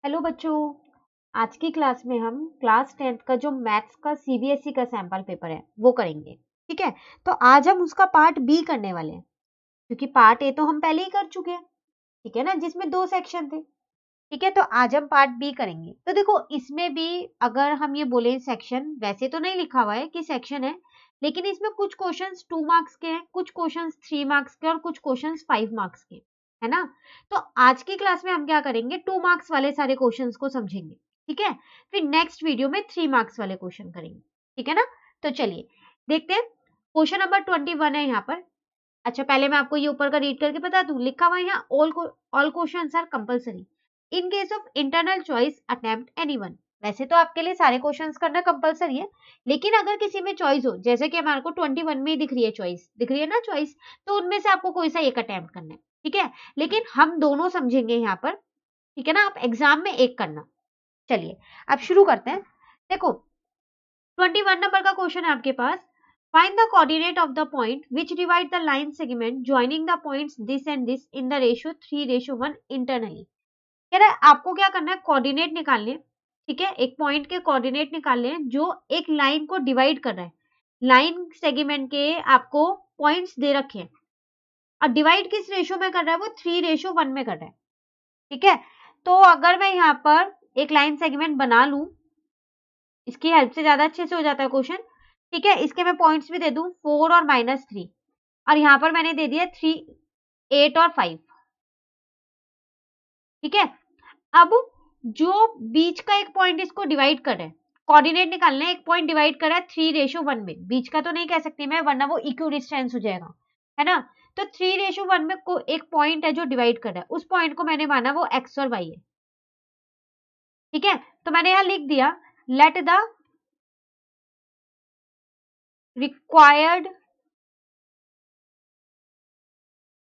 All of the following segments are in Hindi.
हेलो बच्चों। आज की क्लास में हम क्लास 10th का जो मैथ्स का सीबीएसई का सैंपल पेपर है वो करेंगे। ठीक है, तो आज हम उसका पार्ट बी करने वाले हैं क्योंकि पार्ट ए तो हम पहले ही कर चुके हैं। ठीक है ना, जिसमें 2 सेक्शन थे। ठीक है, तो आज हम पार्ट बी करेंगे। तो देखो, इसमें भी अगर हम ये बोले सेक्शन, वैसे तो नहीं लिखा हुआ है कि सेक्शन है, लेकिन इसमें कुछ क्वेश्चंस 2 मार्क्स के हैं, कुछ क्वेश्चंस 3 मार्क्स के और कुछ क्वेश्चंस 5 मार्क्स के, है ना। तो आज की क्लास में हम क्या करेंगे, 2 मार्क्स वाले सारे क्वेश्चंस को समझेंगे। ठीक है, फिर नेक्स्ट वीडियो में 3 मार्क्स वाले क्वेश्चन करेंगे। ठीक है ना, तो चलिए देखते हैं। क्वेश्चन नंबर 21 है यहाँ पर। अच्छा, पहले मैं आपको ये ऊपर का रीड करके बता दूं। लिखा हुआ है यहाँ, all questions are compulsory in case of internal choice attempt any one. वैसे तो आपके लिए सारे क्वेश्चंस करना कंपलसरी है, लेकिन अगर किसी में चॉइस हो, जैसे कि हमारे को 21 में ही दिख रही है चॉइस, दिख रही है ना चॉइस, तो उनमें से आपको कोई सा एक अटेम्प्ट करना है। ठीक है, लेकिन हम दोनों समझेंगे यहाँ पर। ठीक है ना, आप एग्जाम में एक करना। चलिए अब शुरू करते हैं। देखो, 21 नंबर का क्वेश्चन है आपके पास। Find the coordinate of the point which divide the line segment joining the points this and this in the ratio 3:1 internally. कह रहा है आपको क्या करना है, कोऑर्डिनेट निकालने। ठीक है, एक पॉइंट के कोऑर्डिनेट निकालने हैं जो एक लाइन को डिवाइड कर रहा है। लाइन सेगमेंट के आपको पॉइंट्स दे रखे हैं और डिवाइड किस रेशियो में कर रहा है, वो 3:1 में कर रहा है। ठीक है, तो अगर मैं यहाँ पर एक लाइन सेगमेंट बना लूं, इसकी हेल्प से ज्यादा अच्छे से हो जाता है क्वेश्चन। ठीक है, इसके मैं पॉइंट्स भी दे दूं 4 और -3, और यहाँ पर मैंने दे दिया 3, 8 और 5। ठीक है, अब जो बीच का एक पॉइंट इसको डिवाइड कर रहा है, कोऑर्डिनेट निकालना है, एक पॉइंट डिवाइड कर रहा है 3:1 में, बीच का तो नहीं कह सकती मैं वरना वो इक्वी डिस्टेंस हो जाएगा, है ना। तो 3:1 में को एक पॉइंट है जो डिवाइड कर रहा है, उस पॉइंट को मैंने माना वो एक्स और वाई है। ठीक है, तो मैंने यहां लिख दिया, लेट द रिक्वायर्ड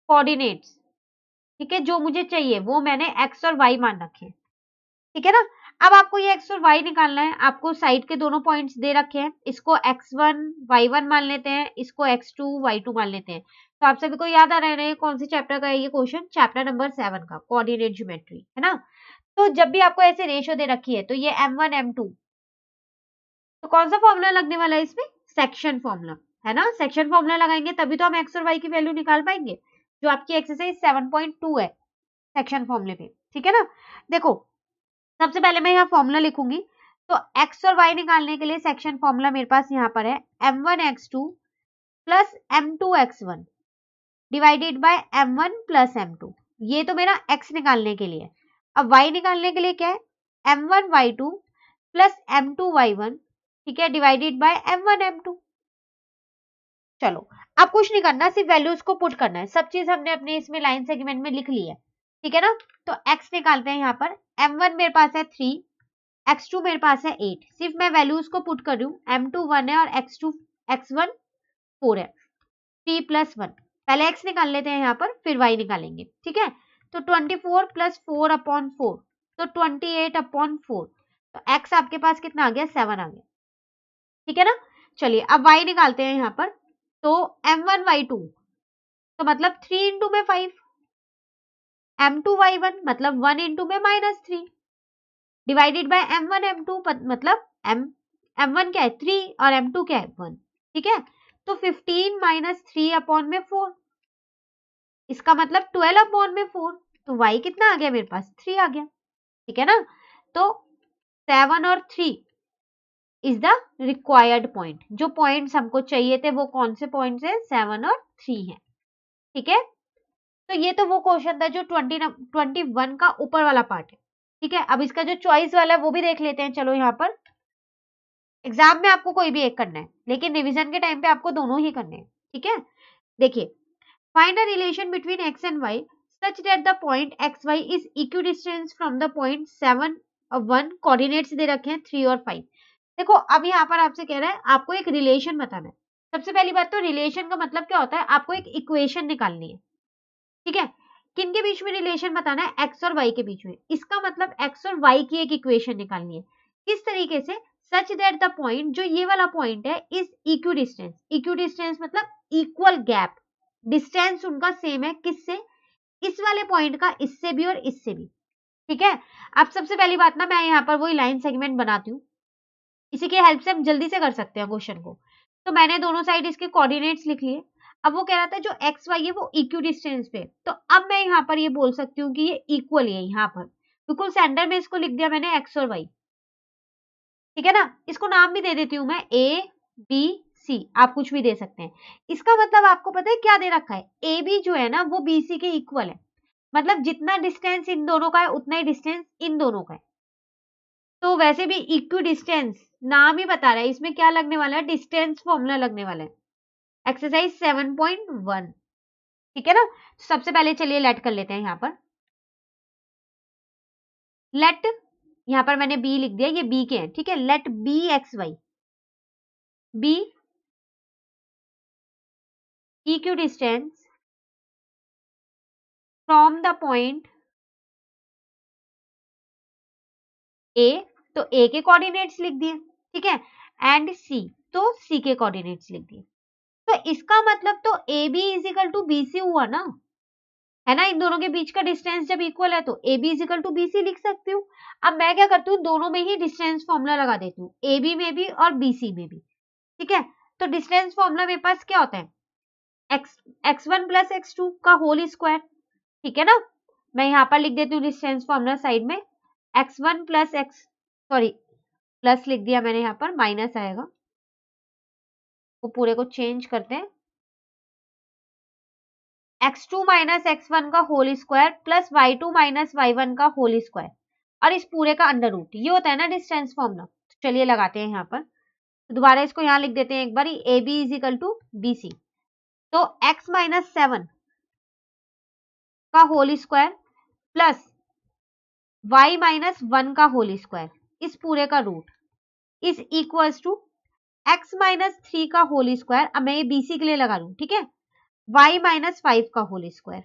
कोऑर्डिनेट्स। ठीक है, जो मुझे चाहिए वो मैंने एक्स और वाई मान रखे हैं। ठीक है ना, अब आपको ये एक्स और वाई निकालना है। आपको साइड के दोनों पॉइंट्स दे रखे हैं, इसको x1 y1 मान लेते हैं, इसको x2 y2 मान लेते हैं। तो आप सभी को याद आ रहा है कौन से चैप्टर का है ये क्वेश्चन, चैप्टर नंबर 7 का कोऑर्डिनेट ज्योमेट्री, है ना। तो जब भी आपको ऐसे रेशियो दे रखी है, तो ये m1 m2, तो कौन सा फॉर्मूला लगने वाला है इसमें, सेक्शन फॉर्मूला, है ना। सेक्शन फॉर्मूला लगाएंगे तभी तो हम एक्स और वाई की वैल्यू निकाल पाएंगे, जो आपकी एक्सरसाइज 7.2 है सेक्शन फॉर्मूले पे। ठीक है ना, देखो सबसे पहले मैं यहाँ फॉर्मूला लिखूंगी। तो x और y निकालने के लिए सेक्शन फॉर्मूला मेरे पास यहाँ पर है m1x2 plus m2x1 divided by m1 plus m2। ये तो मेरा x निकालने के लिए। अब y निकालने के लिए क्या है, m1y2 प्लस m2y1, ठीक है, डिवाइडेड बाय m1 m2। चलो, अब कुछ नहीं करना, सिर्फ वैल्यूज को पुट करना है। सब चीज हमने अपने इसमें लाइन सेगमेंट में लिख ली है। ठीक है ना, तो x निकालते हैं यहाँ पर। m1 मेरे पास है 3, x2 मेरे पास है 8। सिर्फ मैं वैल्यूज को पुट कर रही हूँ, m2 1 है और x1 4 है। 3 + 1, पहले x निकाल लेते हैं यहाँ पर, फिर y निकालेंगे। ठीक है, तो 24 + 4/4, तो 28/4। तो x आपके पास कितना आ गया, 7 आ गया। ठीक है ना, चलिए अब y निकालते हैं यहाँ पर। तो m1y2 तो मतलब 3 इंटू में 5, m2y1 मतलब 1 इंटू में -3, डिवाइडेड बाय m1 m2 मतलब m1 क्या है 3 और m2 क्या है 1। ठीक है, तो 15 - 3/4, इसका मतलब 12/4। तो y कितना आ गया मेरे पास, 3 आ गया। ठीक है ना, तो 7 और 3 इज द रिक्वायर्ड पॉइंट। जो पॉइंट्स हमको चाहिए थे वो कौन से पॉइंट्स है, 7 और 3 है। ठीक है, तो ये तो वो क्वेश्चन था जो 21 का ऊपर वाला पार्ट है। ठीक है, अब इसका जो चॉइस वाला है वो भी देख लेते हैं। चलो, यहाँ पर एग्जाम में आपको कोई भी एक करना है, लेकिन रिवीजन के टाइम पे आपको दोनों ही करने हैं। ठीक है, देखिए, find a relation between x and y such that the point xy is equidistance from the point 7 और 1। कोऑर्डिनेट्स दे रखे हैं 3 और 5। देखो, अब यहाँ पर आपसे कह रहा है आपको एक रिलेशन बताना है। सबसे पहली बात तो रिलेशन का मतलब क्या होता है, आपको एक इक्वेशन निकालनी है। ठीक है, किन के बीच में रिलेशन बताना है, एक्स और वाई के बीच में। इसका मतलब एक्स और वाई की एक इक्वेशन निकालनी है। किस तरीके से, सच दैट द पॉइंट, जो ये वाला पॉइंट है, इज इक्विडिस्टेंस। इक्विडिस्टेंस मतलब इक्वल गैप, डिस्टेंस उनका सेम है। किससे, इस वाले पॉइंट का इससे भी और इससे भी। ठीक है। अब सबसे पहली बात ना, मैं यहाँ पर वही लाइन सेगमेंट बनाती हूँ, इसी की हेल्प से हम जल्दी से कर सकते हैं क्वेश्चन को। तो मैंने दोनों साइड इसके कोऑर्डिनेट्स लिख लिए। अब वो कह रहा था जो एक्स वाई है वो इक्वी डिस्टेंस पे, तो अब मैं यहाँ पर ये बोल सकती हूँ कि ये इक्वल है यहाँ पर, बिल्कुल सेंटर में इसको लिख दिया मैंने एक्स और वाई। ठीक है ना, इसको नाम भी दे देती हूँ मैं ए बी सी, आप कुछ भी दे सकते हैं। इसका मतलब आपको पता है क्या दे रखा है, ए बी जो है ना वो बी सी के इक्वल है, मतलब जितना डिस्टेंस इन दोनों का है उतना ही डिस्टेंस इन दोनों का है। तो वैसे भी इक्वी डिस्टेंस नाम ही बता रहा है, इसमें क्या लगने वाला है, डिस्टेंस फॉर्मूला लगने वाला है, एक्सरसाइज 7.1। ठीक है ना, सबसे पहले चलिए लेट कर लेते हैं यहाँ पर। लेट, यहाँ पर मैंने बी लिख दिया, ये बी के हैं, ठीक है। Let B x y, B equidistance from the point A, तो ए के कोऑर्डिनेट्स लिख दिए, ठीक है, एंड सी, तो सी के कोऑर्डिनेट्स लिख दिए। तो इसका मतलब तो A B is equal to B C हुआ ना, है ना। इन दोनों के बीच का डिस्टेंस जब इक्वल है तो A B is equal to B C लिख सकती हूँ। अब मैं क्या करती हूँ, दोनों में ही डिस्टेंस फॉर्मूला लगा देती हूँ, ए बी में भी और बी सी में भी। ठीक है, तो डिस्टेंस फॉर्मूला मेरे पास क्या होता है, x1 प्लस x2 का होल स्क्वायर। ठीक है ना, मैं यहाँ पर लिख देती हूँ डिस्टेंस फॉर्मूला साइड में, x1 plus x, sorry plus लिख दिया मैंने, यहाँ पर माइनस आएगा, वो पूरे को चेंज करते हैं, x2 माइनस x1 का whole square plus y2 minus y1 का होल स्क्वायर, और इस पूरे का अंडर रूट, ये होता है ना डिस्टेंस फॉर्मूला। तो चलिए लगाते हैं यहाँ पर, तो दोबारा इसको यहाँ लिख देते हैं एक बार, A B is equal to B C, तो x माइनस 7 का whole square plus y minus 1 का होल स्क्वायर, इस पूरे का root, is equals to x minus 3 का होल स्क्वायर, अब मैं ये bc के लिए लगा लूं, ठीक है, y माइनस 5 का होल स्क्वायर।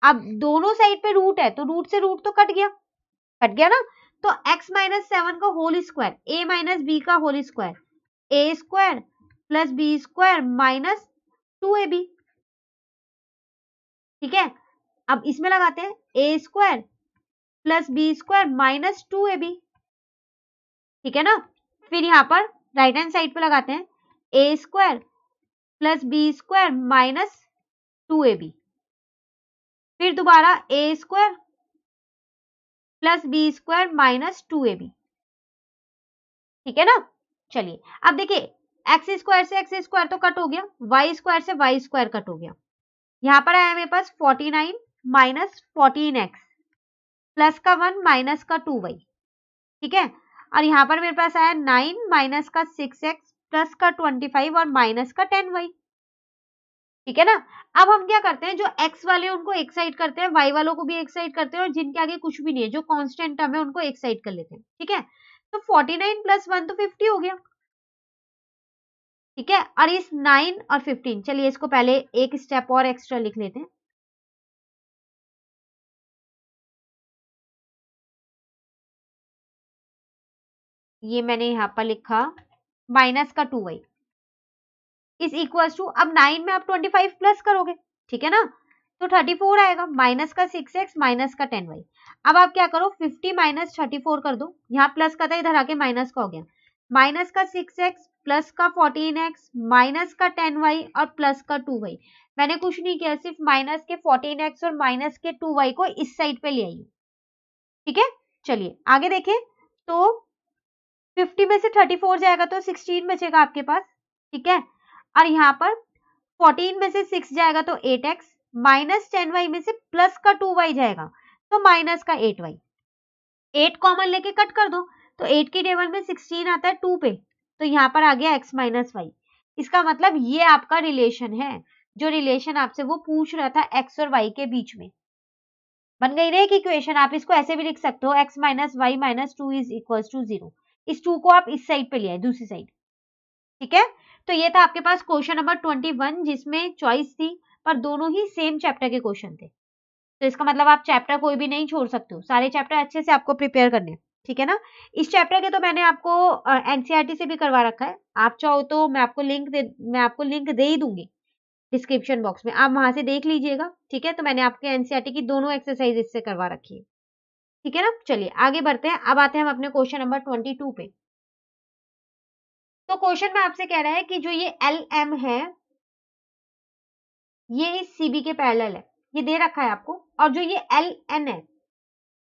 अब दोनों साइड पे रूट है तो रूट से रूट तो कट गया ना, तो x माइनस 7 का whole square, a minus B का whole square, A square plus B square minus 2ab। ठीक है, अब इसमें लगाते हैं A square plus B square minus 2ab। ठीक है ना, फिर यहाँ पर राइट हैंड साइड पे लगाते हैं A square plus B square minus 2ab, फिर दोबारा A square plus B square minus 2ab। ठीक है ना, चलिए अब देखिए, एक्स स्क्वायर से एक्स स्क्वायर तो कट हो गया, वाई स्क्वायर से वाई स्क्वायर कट हो गया, यहाँ पर आया मेरे पास 49 माइनस 14x प्लस का 1 माइनस का 2y। ठीक है, और यहाँ पर मेरे पास आया 9 माइनस का 6x प्लस का 25 और माइनस का 10y। ठीक है ना, अब हम क्या करते हैं, जो x वाले उनको एक साइड करते हैं, y वालों को भी एक साइड करते हैं, और जिनके आगे कुछ भी नहीं है, जो कांस्टेंट टर्म है, उनको एक साइड कर लेते हैं। ठीक है, तो 49 प्लस 1 तो 50 हो गया। ठीक है, और इस 9 और 15, चलिए इसको पहले एक स्टेप और एक्स्ट्रा लिख लेते हैं। ये मैंने यहाँ पर लिखा माइनस का 2y इज इक्वल टू, अब 9 में आप 25 प्लस करोगे, ठीक है ना, तो 34 आएगा, माइनस का 6x माइनस का 10y। अब आप क्या करो, 50 माइनस 34 कर दो, यहाँ प्लस का था इधर आके माइनस का हो गया, माइनस का 6x प्लस का 14x माइनस का 10y और प्लस का 2y। मैंने कुछ नहीं किया, सिर्फ माइनस के 14x और माइनस के 2y को इस साइड पे ले आई। ठीक है, चलिए आगे देखें, तो 50 में से 34 जाएगा तो 16 बचेगा आपके पास। ठीक है, और यहाँ पर 14 में से 6 जाएगा तो 8x माइनस 10y में से प्लस का 2y जाएगा तो माइनस का 8y। 8 कॉमन लेके कट कर दो, तो 8 की टेबल में 16 आता है 2 पे, तो यहाँ पर आ गया x माइनस वाई। इसका मतलब ये आपका रिलेशन है, जो रिलेशन आपसे वो पूछ रहा था x और y के बीच में। बन गई ना एक इक्वेशन, आप इसको ऐसे भी लिख सकते हो, x minus y minus 2 is equal to 0। इस 2 को आप इस साइड पे ले आए, दूसरी साइड। ठीक है, तो ये था आपके पास क्वेश्चन नंबर 21, जिसमें चॉइस थी, पर दोनों ही सेम चैप्टर के क्वेश्चन थे। तो इसका मतलब आप चैप्टर कोई भी नहीं छोड़ सकते हो, सारे चैप्टर अच्छे से आपको प्रिपेयर करने हैं। ठीक है ना, इस चैप्टर के तो मैंने आपको एनसीईआरटी से भी करवा रखा है, आप चाहो तो मैं आपको लिंक दे ही दूंगी डिस्क्रिप्शन बॉक्स में, आप वहां से देख लीजिएगा। ठीक है, तो मैंने आपके एनसीईआरटी की दोनों एक्सरसाइज इससे करवा रखी है। ठीक है ना। चलिए आगे बढ़ते हैं, अब आते हैं हम अपने क्वेश्चन नंबर 22 पे। तो क्वेश्चन में आपसे कह रहा है कि जो ये एल एम है ये इस सीबी के पैरेलल है, ये दे रखा है आपको, और जो ये एल एन है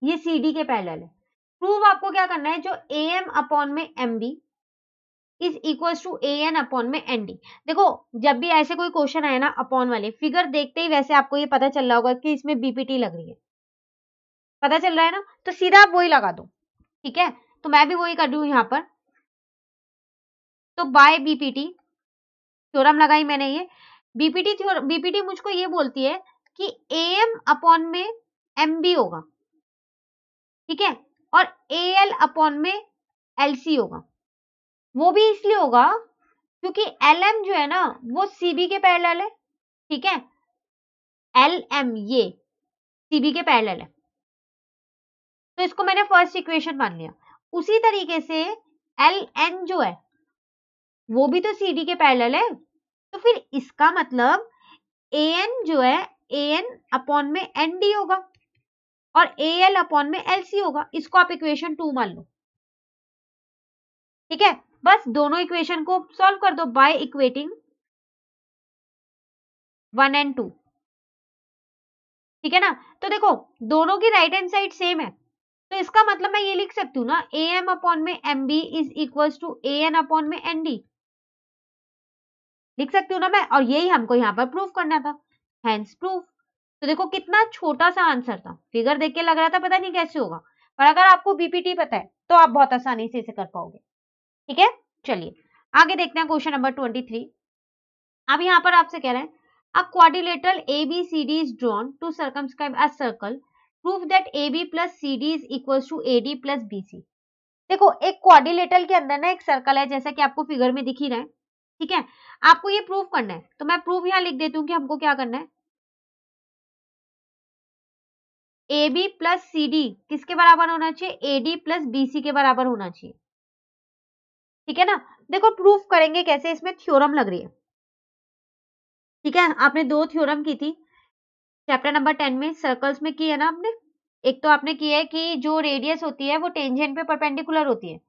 ये सी डी के पैरेलल है। प्रूव आपको क्या करना है, जो ए एम अपॉन में M B is equal to A N upon में एन डी। देखो जब भी ऐसे कोई क्वेश्चन आए ना अपॉन वाले, फिगर देखते ही वैसे आपको ये पता चल रहा होगा कि इसमें बीपीटी लग रही है, पता चल रहा है ना, तो सीधा आप वही लगा दो। ठीक है, तो मैं भी वही कर रही हूँ यहाँ पर। तो बाय बीपीटी थ्योरम लगाई मैंने, ये बीपीटी मुझको ये बोलती है कि ए एम अपॉन में एम बी होगा, ठीक है, और ए एल अपॉन में एल सी होगा। वो भी इसलिए होगा क्योंकि एल एम जो है ना वो सीबी के पैरेलल है, ठीक है, एल एम ये सीबी के पैरेलल है, तो इसको मैंने फर्स्ट इक्वेशन मान लिया। उसी तरीके से एल एन जो है वो भी तो सी डी के पैरेलल है, तो फिर इसका मतलब ए एन जो है ए एन अपॉन में एन डी होगा और ए एल अपॉन में एल सी होगा। इसको आप इक्वेशन 2 मान लो, ठीक है। बस दोनों इक्वेशन को सॉल्व कर दो बाय इक्वेटिंग 1 एंड 2, ठीक है ना। तो देखो दोनों की राइट हैंड साइड सेम है, तो इसका मतलब मैं ये लिख सकती हूँ ना, ए एम अपॉन में M B is equal to A N upon में एन डी, लिख सकती हूँ ना मैं, और यही हमको यहाँ पर प्रूफ करना था, हैंस प्रूफ। तो देखो कितना छोटा सा आंसर था, फिगर देख के लग रहा था पता नहीं कैसे होगा, पर अगर आपको बीपीटी पता है तो आप बहुत आसानी से इसे कर पाओगे, ठीक है। चलिए आगे देखते हैं क्वेश्चन नंबर 23। अब यहाँ पर आपसे कह रहे हैं अ quadrilateral ABCD is drawn to circumscribe a circle, prove that AB plus CD is equals to AD plus BC। देखो एक क्वाड्रिलेटरल के अंदर ना एक सर्कल है, जैसा कि आपको फिगर में दिख ही रहा है, ठीक है। आपको ये प्रूव करना है, तो मैं प्रूफ यहाँ लिख देती हूँ कि हमको क्या करना है, AB प्लस CD किसके बराबर होना चाहिए, AD प्लस BC के बराबर होना चाहिए, ठीक है ना। देखो प्रूफ करेंगे कैसे, इसमें थ्योरम लग रही है, ठीक है। आपने दो थ्योरम की थी चैप्टर नंबर 10 में, सर्कल्स में की है ना आपने। एक तो आपने की है कि जो रेडियस होती है वो टेंजेंट पे परपेंडिकुलर होती है,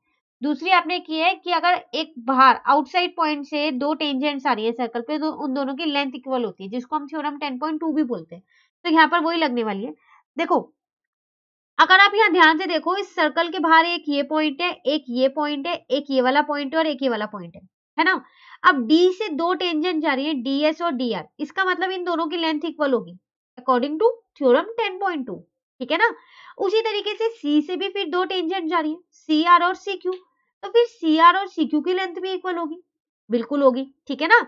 दूसरी आपने की है कि अगर एक बाहर आउटसाइड पॉइंट से दो टेंजेंट्स आ रही है सर्कल पे, तो उन दोनों की लेंथ इक्वल होती है, जिसको हम थ्योरम 10.2 भी बोलते हैं। तो यहाँ पर वही लगने वाली है। देखो अगर आप यहाँ ध्यान से देखो, इस सर्कल के बाहर एक ये पॉइंट है, एक ये पॉइंट है, एक ये वाला पॉइंट है और एक ये वाला पॉइंट है ना। अब डी से दो टेंजेंट जा रही है, डीएस और डीआर, इसका मतलब इन दोनों की लेंथ इक्वल होगी अकॉर्डिंग टू थ्योरम 10.2, ठीक है ना। उसी तरीके से सी से भी फिर दो टेंजेंट जा रही है, सी आर और सी क्यू, तो फिर सी आर और सी क्यू की लेंथ भी इक्वल होगी, बिल्कुल होगी, ठीक है ना।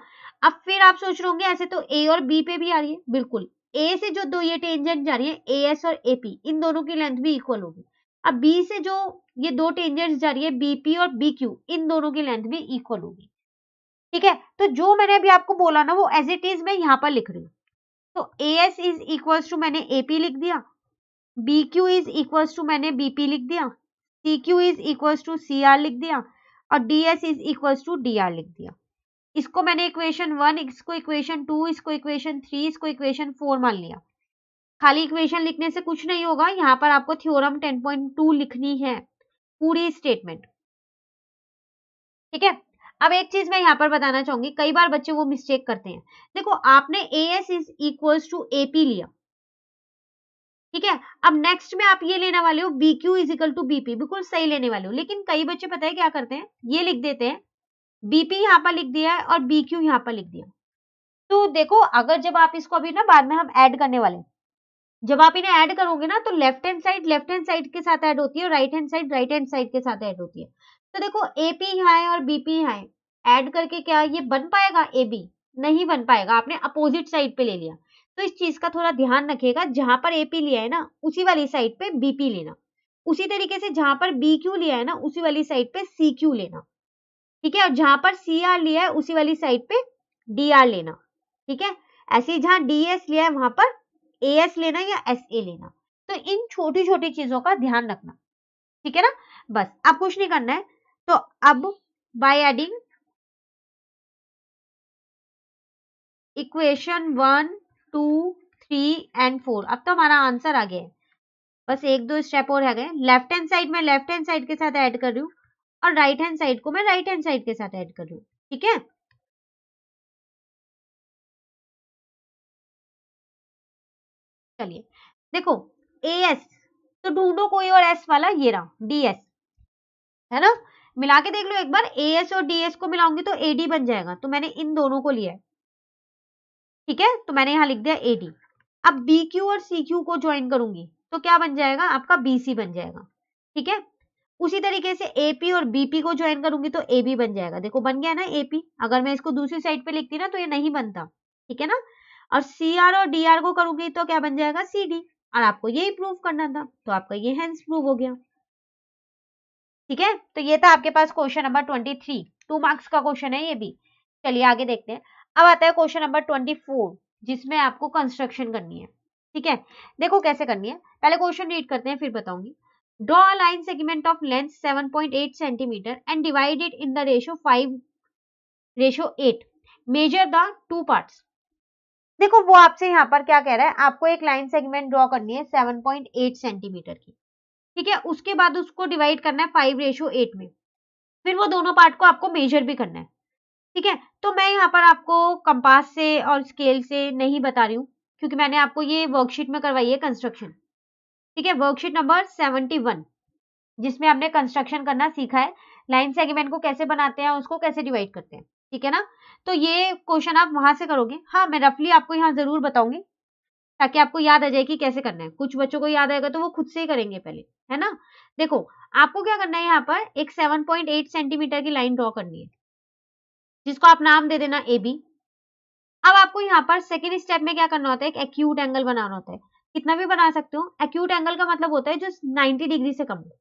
अब फिर आप सोच रहे होंगे ऐसे तो ए और बी पे भी आ रही है, बिल्कुल ए से जो दो ये टेंजेंट जा रही है ए एस और एपी, इन दोनों की लेंथ भी इक्वल होगी। अब बी से जो ये दो टेंजेंट्स जा रही है बीपी और बी क्यू, इन दोनों की लेंथ भी इक्वल होगी, ठीक है। तो जो मैंने अभी आपको बोला ना वो एज इट इज मैं यहाँ पर लिख रही हूँ। तो A S is equal to मैंने एपी लिख दिया, B Q is equal to मैंने बीपी लिख दिया, C Q is equal to C R लिख दिया, और D S is equal to D R लिख दिया। इसको मैंने इक्वेशन 1, इसको इक्वेशन 2, इसको इक्वेशन 3, इसको इक्वेशन 4 मान लिया। खाली इक्वेशन लिखने से कुछ नहीं होगा, यहाँ पर आपको थ्योरम 10.2 लिखनी है, पूरी स्टेटमेंट, ठीक है। अब एक चीज मैं यहाँ पर बताना चाहूंगी, कई बार बच्चे वो मिस्टेक करते हैं। देखो आपने A S is equal to AP लिया, ठीक है। अब नेक्स्ट में आप ये लेने वाले हो B Q is equal to BP, बिल्कुल सही लेने वाले हो, लेकिन कई बच्चे पता है क्या करते हैं, ये लिख देते हैं बीपी यहाँ पर लिख दिया है और बी क्यू यहाँ पर लिख दिया। तो देखो अगर जब आप इसको अभी ना बाद में हम ऐड करने वाले हैं, जब आप इन्हें ऐड करोगे ना तो लेफ्ट हैंड साइड के साथ ऐड होती है और राइट हैंड साइड के साथ ऐड होती है। तो देखो एपी यहाँ है और बीपी यहाँ है, ऐड करके क्या ये बन पाएगा ए बी, नहीं बन पाएगा, आपने अपोजिट साइड पे ले लिया। तो इस चीज का थोड़ा ध्यान रखिएगा, जहां पर एपी लिया है ना उसी वाली साइड पे बीपी लेना, उसी तरीके से जहां पर बी क्यू लिया है ना उसी वाली साइड पे सी क्यू लेना, ठीक है। और जहां पर सी आर लिया है उसी वाली साइड पे डी आर लेना, ठीक है। ऐसे ही जहां डी एस लिया है वहां पर ए एस लेना या एस ए लेना। तो इन छोटी छोटी चीजों का ध्यान रखना, ठीक है ना। बस अब कुछ नहीं करना है। तो अब बाय एडिंग इक्वेशन 1, 2, 3 एंड 4, अब तो हमारा आंसर आ गया है। बस एक दो स्टेप और रह गए। लेफ्ट हैंड साइड में लेफ्ट हैंड साइड के साथ ऐड कर रही हूँ और राइट हैंड साइड को मैं राइट हैंड साइड के साथ ऐड कर रही हूँ। ठीक है, चलिए देखो ए एस, तो ढूंढो कोई और एस वाला, ये रहा डी एस, है ना। मिला के देख लो एक बार, ए एस और डी एस को मिलाऊंगी तो एडी बन जाएगा, तो मैंने इन दोनों को लिया है। ठीक है, तो मैंने यहाँ लिख दिया एडी। अब बी क्यू और सी क्यू को ज्वाइन करूंगी तो क्या बन जाएगा, आपका बीसी बन जाएगा। ठीक है, उसी तरीके से एपी और बीपी को ज्वाइन करूंगी तो एबी बन जाएगा। देखो बन गया ना एपी। अगर मैं इसको दूसरी साइड पे लिखती ना तो ये नहीं बनता। ठीक है ना। और सीआर और डीआर को करूंगी तो क्या बन जाएगा, सीडी। और आपको यही प्रूव करना था तो आपका ये हेंस प्रूव हो गया। ठीक है, तो ये था आपके पास क्वेश्चन नंबर 23। 2 मार्क्स का क्वेश्चन है ये भी। चलिए आगे देखते हैं। अब आता है क्वेश्चन नंबर 24, जिसमें आपको कंस्ट्रक्शन करनी है। ठीक है, देखो कैसे करनी है, पहले क्वेश्चन रीड करते हैं फिर बताऊंगी। Draw a line segment of length 7.8 centimetre and divide it in the ratio 5:8। Measure the two parts. देखो वो आपसे यहाँ पर क्या कह रहा है, आपको एक लाइन सेगमेंट ड्रॉ करनी है 7.8 सेंटीमीटर की। ठीक है, उसके बाद उसको डिवाइड करना है 5:8 में। फिर वो दोनों पार्ट को आपको मेजर भी करना है। ठीक है, तो मैं यहाँ पर आपको कंपास से और स्केल से नहीं बता रही हूँ, क्योंकि मैंने आपको ये वर्कशीट में करवाई है कंस्ट्रक्शन। ठीक है, वर्कशीट नंबर 71, जिसमें आपने कंस्ट्रक्शन करना सीखा है, लाइन सेगमेंट को कैसे बनाते हैं, उसको कैसे डिवाइड करते हैं। ठीक है ना, तो ये क्वेश्चन आप वहां से करोगे। हाँ, मैं रफली आपको यहाँ जरूर बताऊंगी ताकि आपको याद आ जाए कि कैसे करना है। कुछ बच्चों को याद आएगा तो वो खुद से ही करेंगे पहले, है ना। देखो आपको क्या करना है, यहाँ पर एक 7.8 सेंटीमीटर की लाइन ड्रॉ करनी है, जिसको आप नाम दे देना ए बी। अब आपको यहाँ पर सेकेंड स्टेप में क्या करना होता है, एक एक्यूट एंगल बनाना होता है। कितना भी बना सकते हो, एक्यूट एंगल का मतलब होता है जो 90 डिग्री से कम हो।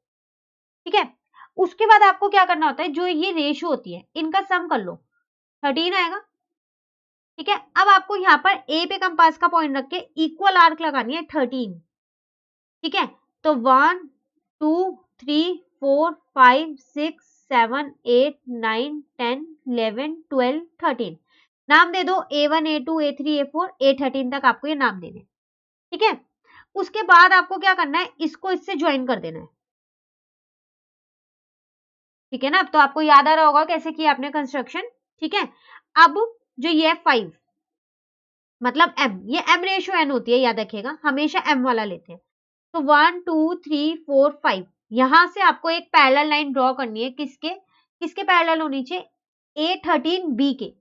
ठीक है, उसके बाद आपको क्या करना होता है, जो ये रेशियो होती है इनका सम कर लो, 13 आएगा। ठीक है, अब आपको यहाँ पर ए पे कंपास का पॉइंट रख के इक्वल आर्क लगानी है 13। ठीक है, तो 1 2 3 4 5 6 7 8 9 10 11 12 13। नाम दे दो A1 A2 A3 A4 A13 तक, आपको ये नाम देने। ठीक है, उसके बाद आपको क्या करना है, इसको इससे ज्वाइन कर देना है। ठीक है ना, अब तो आपको याद आ रहा होगा कैसे किया आपने कंस्ट्रक्शन। ठीक है, अब जो ये 5 मतलब m, ये m रेशियो n होती है, याद रखिएगा हमेशा m वाला लेते हैं। तो 1 2 3 4 5, यहां से आपको एक पैरेलल लाइन ड्रॉ करनी है। किसके किसके पैरेलल होनी चाहिए, A13 B के।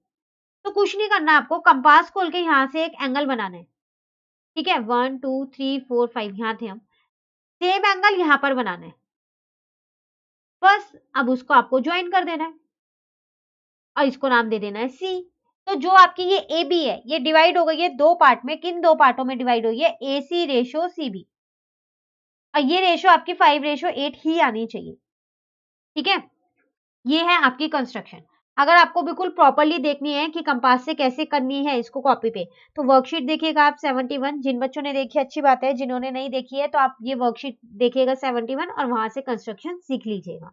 तो कुछ नहीं करना, आपको कंपास खोल के यहाँ से एक एंगल बनाना है। ठीक है, 1 2 3 4 5, यहाँ थे हम। सेम एंगल यहाँ पर बनाना है, बस अब उसको आपको ज्वाइन कर देना है और इसको नाम दे देना है सी। तो जो आपकी ये ए बी है, ये डिवाइड हो गई है दो पार्ट में। किन दो पार्टों में डिवाइड हुई है, ए सी रेशो सी बी। और ये रेशो आपकी 5:8 ही आनी चाहिए। ठीक है, ये है आपकी कंस्ट्रक्शन। अगर आपको बिल्कुल प्रॉपर्ली देखनी है कि कंपास से कैसे करनी है इसको कॉपी पे, तो वर्कशीट देखिएगा आप 71। जिन बच्चों ने देखी अच्छी बात है, जिन्होंने नहीं देखी है तो आप ये वर्कशीट देखिएगा 71 और वहां से कंस्ट्रक्शन सीख लीजिएगा।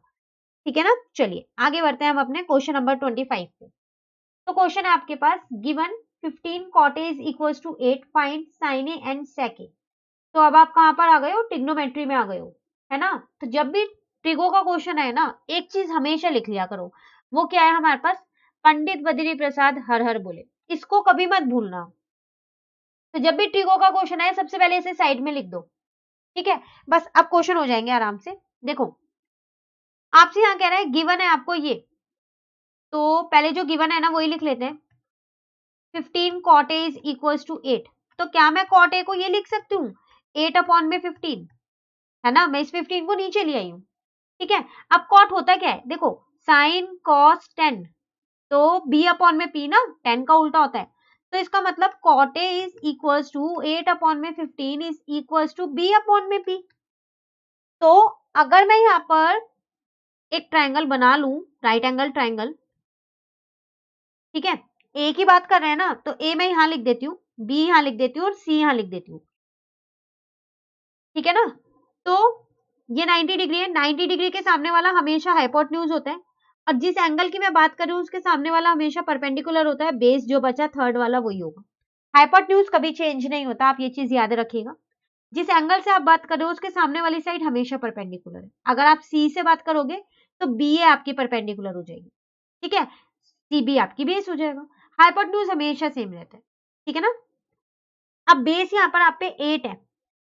ठीक है ना, चलिए आगे बढ़ते हैं हम अपने क्वेश्चन नंबर 25 पे। तो क्वेश्चन है आपके पास, given 15 cot A is equals to 8, find sin A and sec A। तो अब आप कहां पर आ गए हो, ट्रिग्नोमेट्री में आ गए हो, है ना। तो जब भी ट्रिगो का क्वेश्चन है ना, एक चीज हमेशा लिख लिया करो। वो क्या है हमारे पास, पंडित बद्री प्रसाद हर हर बोले, इसको कभी मत भूलना। तो जब भी ट्रिगो का क्वेश्चन आए सबसे पहले इसे साइड में लिख दो। ठीक है, बस अब क्वेश्चन हो जाएंगे आराम से। देखो आपसे यहाँ कह रहा है, गिवन है आपको ये, तो पहले जो गिवन है ना वही लिख लेते हैं। 15 cot A is equals to 8। तो क्या मैं cot A को ये लिख सकती हूँ 8 अपॉन में 15, है ना। मैं इस 15 को नीचे ले आई हूँ। ठीक है, अब cot होता क्या है, देखो sin cos 10, तो b अपॉन में p ना, 10 का उल्टा होता है। तो इसका मतलब cot A is equals to 8 upon में 15 is equals to b upon में p। तो अगर मैं यहाँ पर एक ट्राइंगल बना लूं, राइट एंगल ट्राइंगल, ठीक है, ए की बात कर रहे हैं ना, तो ए मैं यहां लिख देती हूँ, बी यहां लिख देती हूँ और सी यहां लिख देती हूँ। ठीक है ना, तो ये 90 डिग्री है। 90 डिग्री के सामने वाला हमेशा हाइपोटेन्यूज होता है, और जिस एंगल की मैं बात कर रही हूँ उसके सामने वाला हमेशा परपेंडिकुलर होता है। बेस जो बचा थर्ड वाला वही होगा। हाइपोटेन्यूज कभी चेंज नहीं होता, आप ये चीज याद रखिएगा। जिस एंगल से आप बात कर रहे हो उसके सामने वाली साइड हमेशा परपेंडिकुलर है। अगर आप सी से बात करोगे तो बी ए आपकी परपेंडिकुलर हो जाएगी, ठीक है, सी बी आपकी बेस हो जाएगा। हाइपोटेन्यूज हमेशा सेम रहता है, ठीक है ना। अब बेस यहाँ पर आप पे 8 है,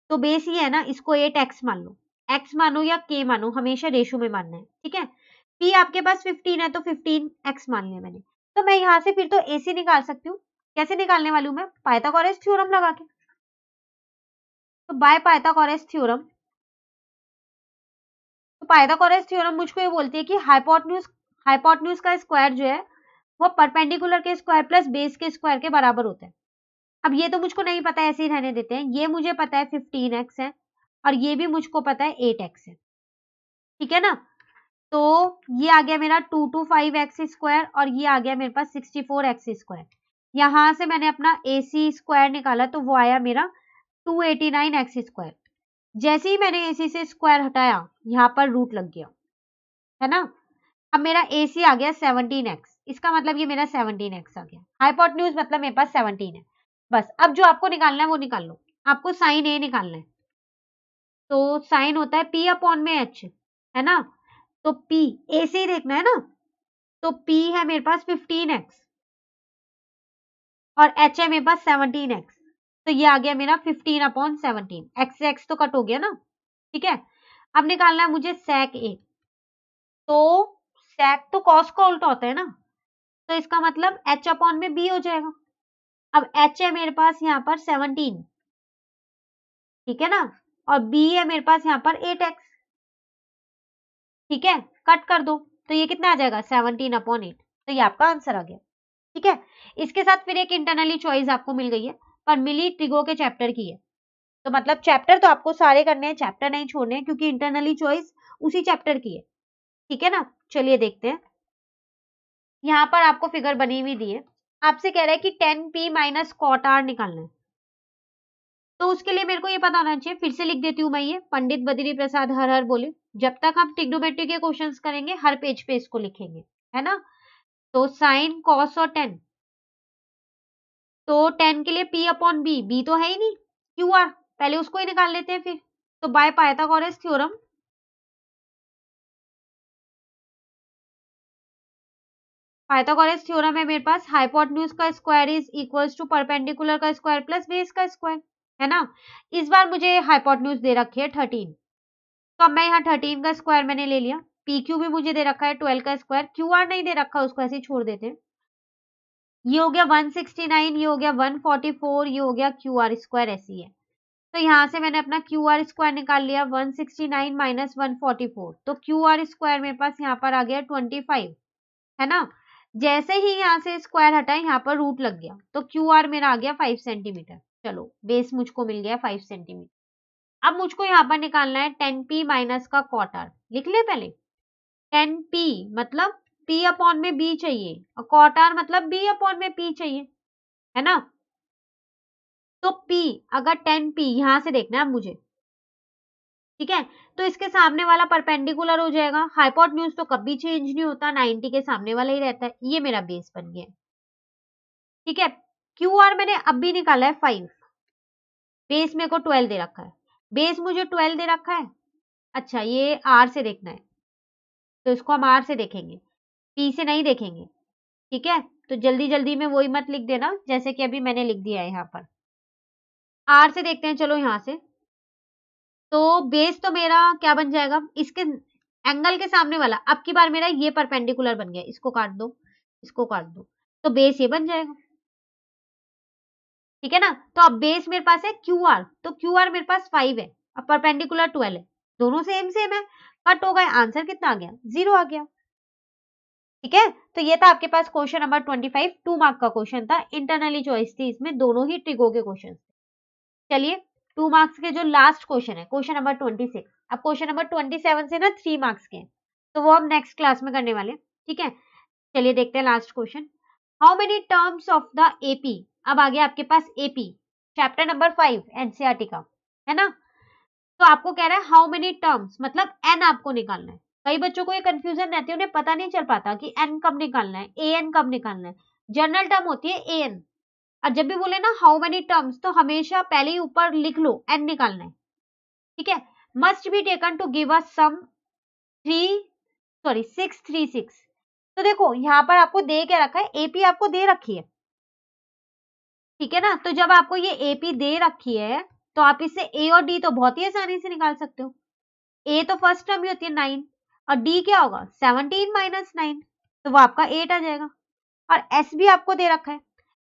तो बेस ये है ना, इसको 8x मान लो, x मानो या k मानो, हमेशा रेशो में मानना है, ठीक है। p आपके पास 15 है तो 15x मान लिया मैंने। तो मैं यहाँ से फिर तो ac निकाल सकती हूँ। कैसे निकालने वाली हूँ मैं? पाइथागोरस थ्योरम लगा के। तो बाय पाइथागोरस थ्योरम, तो पाइथागोरस थ्योरम मुझको ये बोलती है कि हाइपोटेन्यूज का स्क्वायर जो है वो परपेंडिकुलर के स्क्वायर प्लस बेस के स्क्वायर के बराबर होता है। अब ये तो मुझको नहीं पता है, ऐसे ही रहने देते हैं। ये मुझे पता है 15x है और ये भी मुझको पता है 8x है, ठीक है ना। तो ये आ गया मेरा 225x स्क्वायर और ये आ गया मेरे पास 64x स्क्वायर। यहां से मैंने अपना AC स्क्वायर निकाला तो वो आया मेरा 289x स्क्वायर। जैसे ही मैंने AC से स्क्वायर हटाया, यहाँ पर रूट लग गया, है ना। अब मेरा AC आ गया 17x, इसका मतलब ये मेरा 17x आ गया। हाइपोटेन्यूज मतलब मेरे पास 17 है। बस अब जो आपको निकालना है वो निकाल लो। आपको साइन A निकालना है, तो साइन होता है P अपॉन में H, है ना। तो P A से ही देखना है ना, तो P है मेरे पास 15x और H है मेरे पास 17x, तो ये आ गया मेरा 15 अपॉन 17। x से x तो कट हो गया ना, ठीक है। अब निकालना है मुझे sec A, तो sec तो cos का उल्टा होता है ना, तो इसका मतलब h अपॉन में b हो जाएगा। अब h है मेरे पास यहाँ पर 17, ठीक है ना, और b है मेरे पास यहाँ पर 8x, ठीक है, कट कर दो तो ये कितना आ जाएगा 17 अपॉन 8, तो ये आपका आंसर आ गया, ठीक है। इसके साथ फिर एक इंटरनली चॉइस आपको मिल गई है, पर मिली ट्रिगो के चैप्टर की है। तो मतलब चैप्टर तो आपको सारे करने हैं, चैप्टर नहीं छोड़ने हैं, क्योंकि इंटरनली चॉइस उसी चैप्टर की है, ठीक है ना। चलिए देखते हैं, यहाँ पर आपको फिगर बनी हुई दी है। आपसे कह रहा है कि 10p माइनस कॉट आर निकालना है। तो उसके लिए मेरे को ये पता होना चाहिए, फिर से लिख देती हूँ मैं, ये पंडित बद्री प्रसाद हर हर बोले। जब तक हम ट्रिग्नोमेट्री के क्वेश्चंस करेंगे हर पेज पे इसको लिखेंगे, है ना। तो साइन कॉस और टेन, तो 10 के लिए p अपॉन बी, बी तो है ही नहीं, क्यू आर, पहले उसको ही निकाल लेते हैं फिर। तो by Pythagoras theorem, Pythagoras theorem है मेरे पास, हाइपोटेन्यूज का square is equals to perpendicular का स्क्वायर प्लस बेस का स्क्वायर, है ना। इस बार मुझे हाइपोटेन्यूज दे रखी है 13, तो अब मैं यहाँ 13 का स्क्वायर मैंने ले लिया। पी क्यू भी मुझे दे रखा है 12 का स्क्वायर, क्यू आर नहीं दे रखा, उसको ऐसे ही छोड़ देते हैं। ये हो गया 169, ये हो गया 144, ये हो गया क्यू आर स्क्वायर, ऐसी है। तो यहाँ से मैंने अपना क्यू आर स्क्वायर निकाल लिया, 169 माइनस 144, तो क्यू आर स्क्वायर मेरे पास यहाँ पर आ गया 25, है ना। जैसे ही यहाँ से स्क्वायर हटा, यहाँ पर रूट लग गया, तो क्यू आर मेरा आ गया 5 सेंटीमीटर। चलो बेस मुझको मिल गया 5 सेंटीमीटर। अब मुझको यहाँ पर निकालना है 10p माइनस का कॉट आर। लिख ले पहले, 10p मतलब p अपॉन में b चाहिए, और कॉट आर मतलब b अपॉन में p चाहिए, है ना। तो p, अगर 10p यहां से देखना है मुझे, ठीक है, तो इसके सामने वाला परपेंडिकुलर हो जाएगा। हाइपोटेन्यूज तो कभी चेंज नहीं होता, 90 के सामने वाला ही रहता है। ये मेरा बेस बन गया, ठीक है। क्यू आर मैंने अब भी निकाला है 5, बेस मेरे को 12 दे रखा है, बेस मुझे 12 दे रखा है। अच्छा, ये आर से देखना है, तो इसको हम आर से देखेंगे, पी से नहीं देखेंगे, ठीक है। तो जल्दी जल्दी में वही मत लिख देना जैसे कि अभी मैंने लिख दिया है यहाँ पर। आर से देखते हैं, चलो यहाँ से। तो बेस तो मेरा क्या बन जाएगा, इसके एंगल के सामने वाला, अब की बार मेरा ये परपेंडिकुलर बन गया, इसको काट दो, इसको काट दो, तो बेस ये बन जाएगा, ठीक है ना। तो अब बेस मेरे पास है क्यू आर, तो क्यू आर मेरे पास 5 है, अब परपेंडिकुलर 12 है, दोनों सेम सेम है, कट हो गए, आंसर कितना आ गया, 0 आ गया, ठीक है। तो ये था आपके पास क्वेश्चन नंबर 25, 2 मार्क का क्वेश्चन था, इंटरनली चॉइस थी इसमें, दोनों ही ट्रिगो के क्वेश्चन। चलिए 2 मार्क्स के जो लास्ट क्वेश्चन है, क्वेश्चन नंबर 26। अब क्वेश्चन नंबर 27 से ना 3 मार्क्स के हैं, तो वो हम नेक्स्ट क्लास में करने वाले हैं, ठीक है। चलिए देखते हैं last question. How many terms of the AP, अब आ गया आपके पास एपी, चैप्टर नंबर 5 एनसीईआरटी का, है ना। तो आपको कह रहा है हाउ मेनी टर्म्स, मतलब एन आपको निकालना है। कई बच्चों को ये कंफ्यूजन रहती है, उन्हें पता नहीं चल पाता कि एन कब निकालना है, ए एन कब निकालना है। जनरल टर्म होती है ए एन, और जब भी बोले ना हाउ मेनी टर्म्स, तो हमेशा पहले ही ऊपर लिख लो n निकालना है, ठीक है। Must be taken to give us sum 636। तो देखो यहाँ पर आपको दे के रखा है, एपी आपको दे रखी है, ठीक है ना। तो जब आपको ये एपी दे रखी है तो आप इससे ए और डी तो बहुत ही आसानी से निकाल सकते हो। ए तो फर्स्ट टर्म ही होती है 9, और डी क्या होगा 17 माइनस 9, तो वो आपका 8 आ जाएगा। और एस भी आपको दे रखा है,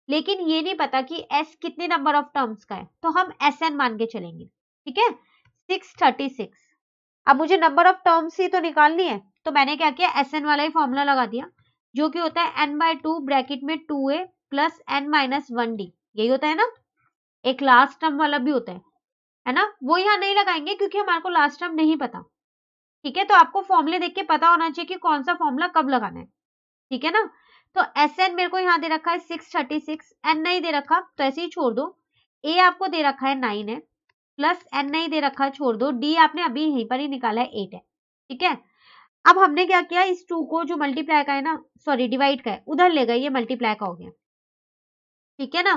लेकिन ये नहीं पता कि एस कितने नंबर ऑफ टर्म्स का है, तो हम एस एन मान के चलेंगे, ठीक है। 636। अब मुझे नंबर ऑफ टर्म्स ही तो निकालनी है, तो मैंने क्या किया, एस एन वाला ही फॉर्मूला लगा दिया, जो कि होता है n/2 ब्रैकेट में 2a plus n minus 1d, यही होता है ना। एक लास्ट टर्म वाला भी होता है ना, वो यहाँ नहीं लगाएंगे क्योंकि हमारे को लास्ट टर्म नहीं पता, ठीक है। तो आपको फॉर्मूले देख के पता होना चाहिए कि कौन सा फॉर्मूला कब लगाना है, ठीक है ना। तो एस एन मेरे को यहाँ दे रखा है 636, एन नहीं दे रखा तो ऐसे ही छोड़ दो, ए आपको दे रखा है 9 है, प्लस एन नहीं दे रखा छोड़ दो, डी आपने अभी यहीं पर ही निकाला है 8 है, ठीक है। अब हमने क्या किया, इस 2 को जो मल्टीप्लाई का है ना, सॉरी डिवाइड का है, उधर ले गए, ये मल्टीप्लाई का हो गया, ठीक है ना।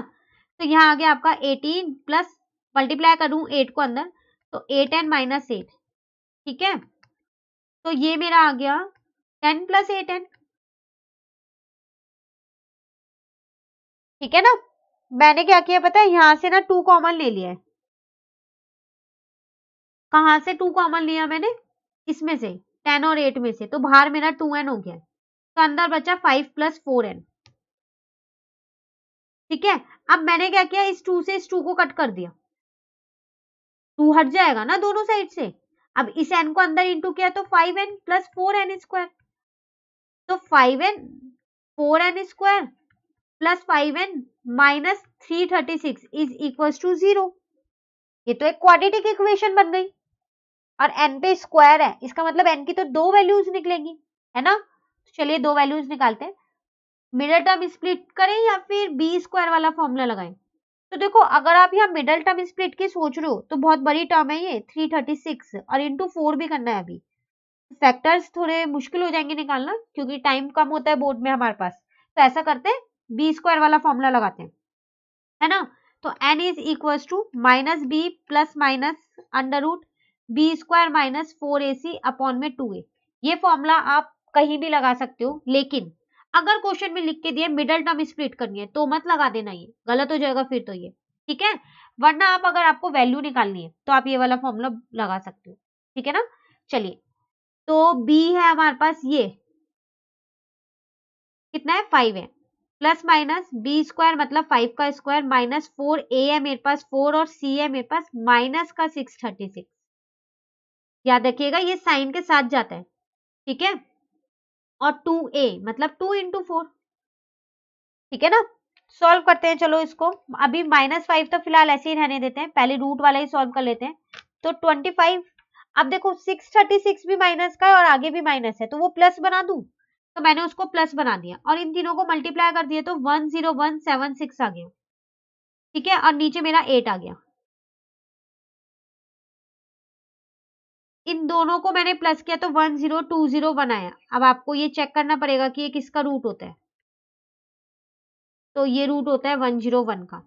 तो यहाँ आ गया आपका 18 प्लस मल्टीप्लाई करूं 8 को अंदर, तो 8n माइनस 8, ठीक है। तो ये मेरा आ गया 10 प्लस 8n, ठीक है ना। मैंने क्या किया पता है, यहां से ना 2 कॉमन ले लिया है। कहां से 2 कॉमन लिया मैंने, इसमें से 10 और 8 में से, तो बाहर मेरा 2n हो गया, तो अंदर बचा 5 प्लस 4n, ठीक है। अब मैंने क्या किया, इस 2 से इस 2 को कट कर दिया, 2 हट जाएगा ना दोनों साइड से। अब इस n को अंदर इंटू किया तो 5n प्लस 4n स्क्वायर, तो 5n 4n square plus 5n minus 336 is equal to 0। ये तो एक क्वाड्रेटिक इक्वेशन बन गई, और n पे स्क्वायर है, इसका मतलब n की तो 2 वैल्यूज निकलेंगी, है ना। चलिए 2 वैल्यूज निकालते हैं, मिडिल टर्म स्प्लिट करें या फिर बी स्क्वायर वाला फॉर्मूला लगाएं। तो देखो अगर आप यहाँ मिडिल टर्म स्प्लिट की सोच रहे हो तो बहुत बड़ी टर्म है ये 336, और इंटू 4 भी करना है अभी, फैक्टर्स थोड़े मुश्किल हो जाएंगे निकालना क्योंकि टाइम कम होता है बोर्ड में हमारे पास। तो ऐसा करते हैं, बी स्क्वायर वाला फॉर्मूला लगाते हैं, है ना। तो n is equal to minus B plus minus under root B square minus 4ac upon में 2a। ये फॉर्मूला आप कहीं भी लगा सकते हो, लेकिन अगर क्वेश्चन में लिख के दिए मिडल टर्म स्प्लिट करनी है तो मत लगा देना, ये गलत हो जाएगा फिर तो ये, ठीक है। वरना आप अगर आपको वैल्यू निकालनी है तो आप ये वाला फॉर्मूला लगा सकते हो, ठीक है ना। चलिए, तो b है हमारे पास, ये कितना है 5 है, प्लस माइनस बी स्क्वायर मतलब 5 का स्क्वायर माइनस 4a है मेरे पास 4, और c है मेरे पास माइनस का 636। याद रखिएगा ये साइन के साथ जाता है, ठीक है। और 2a मतलब 2 इंटू 4, ठीक है ना। सॉल्व करते हैं, चलो इसको। अभी -5 तो फिलहाल ऐसे ही रहने देते हैं, पहले रूट वाला ही सॉल्व कर लेते हैं। तो 25, अब देखो 636 भी माइनस का है और आगे भी माइनस है, तो वो प्लस बना दूं, तो मैंने उसको प्लस बना दिया, और इन तीनों को मल्टीप्लाई कर दिए तो 10176 आ गया, ठीक है। और नीचे मेरा 8 आ गया, इन दोनों को मैंने प्लस किया तो 1020 बनाया। अब आपको ये चेक करना पड़ेगा कि ये किसका रूट होता है, तो ये रूट होता है 101 का,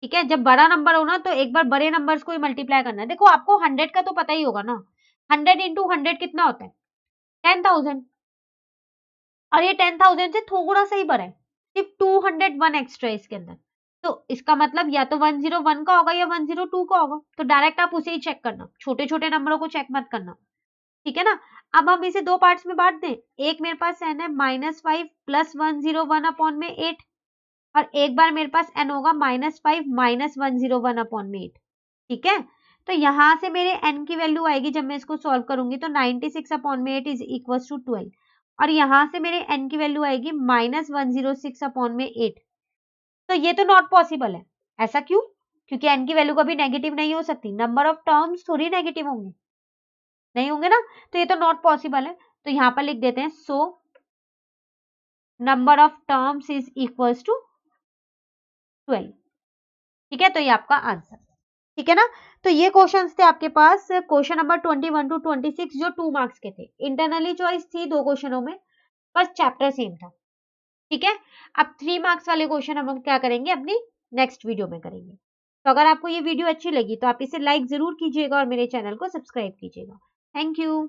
ठीक है। जब बड़ा नंबर हो ना तो एक बार बड़े नंबर्स को ही मल्टीप्लाई करना है। देखो आपको 100 का तो पता ही होगा ना, 100 इंटू 100 कितना होता है 10,000, और ये 10,000 से थोड़ा सा ही बड़ा है, सिर्फ 201 एक्स्ट्रा है इसके अंदर। तो इसका मतलब या तो 101 का होगा या 102 का होगा, तो डायरेक्ट आप उसे ही चेक करना, छोटे छोटे नंबरों को चेक मत करना, ठीक है ना। अब हम इसे दो पार्ट्स में बांट दें, एक मेरे पास n है -5 प्लस 101 अपॉन में 8, और एक बार मेरे पास n होगा -5 माइनस 101 अपॉन में 8, ठीक है। तो यहां से मेरे n की वैल्यू आएगी जब मैं इसको सॉल्व करूंगी तो 96 अपॉन में 8 इज इक्वल टू 12, और यहां से मेरे n की वैल्यू आएगी -106 अपॉन में 8। तो ये तो नॉट पॉसिबल है, ऐसा क्यों, क्योंकि n की वैल्यू कभी नेगेटिव नहीं हो सकती, नंबर ऑफ टर्म्स थोड़ी नेगेटिव होंगे, नहीं होंगे ना, तो ये तो नॉट पॉसिबल है। तो यहाँ पर लिख देते हैं, so number of terms is equal to 12, ठीक है। तो ये आपका आंसर, ठीक है ना। तो ये क्वेश्चंस थे आपके पास, क्वेश्चन नंबर 21 टू 26 जो 2 मार्क्स के थे, इंटरनली चॉइस थी 2 क्वेश्चनों में, बस चैप्टर सेम था, ठीक है। अब 3 मार्क्स वाले क्वेश्चन हम क्या करेंगे अपनी नेक्स्ट वीडियो में करेंगे। तो अगर आपको ये वीडियो अच्छी लगी तो आप इसे लाइक ज़रूर कीजिएगा और मेरे चैनल को सब्सक्राइब कीजिएगा। Thank you.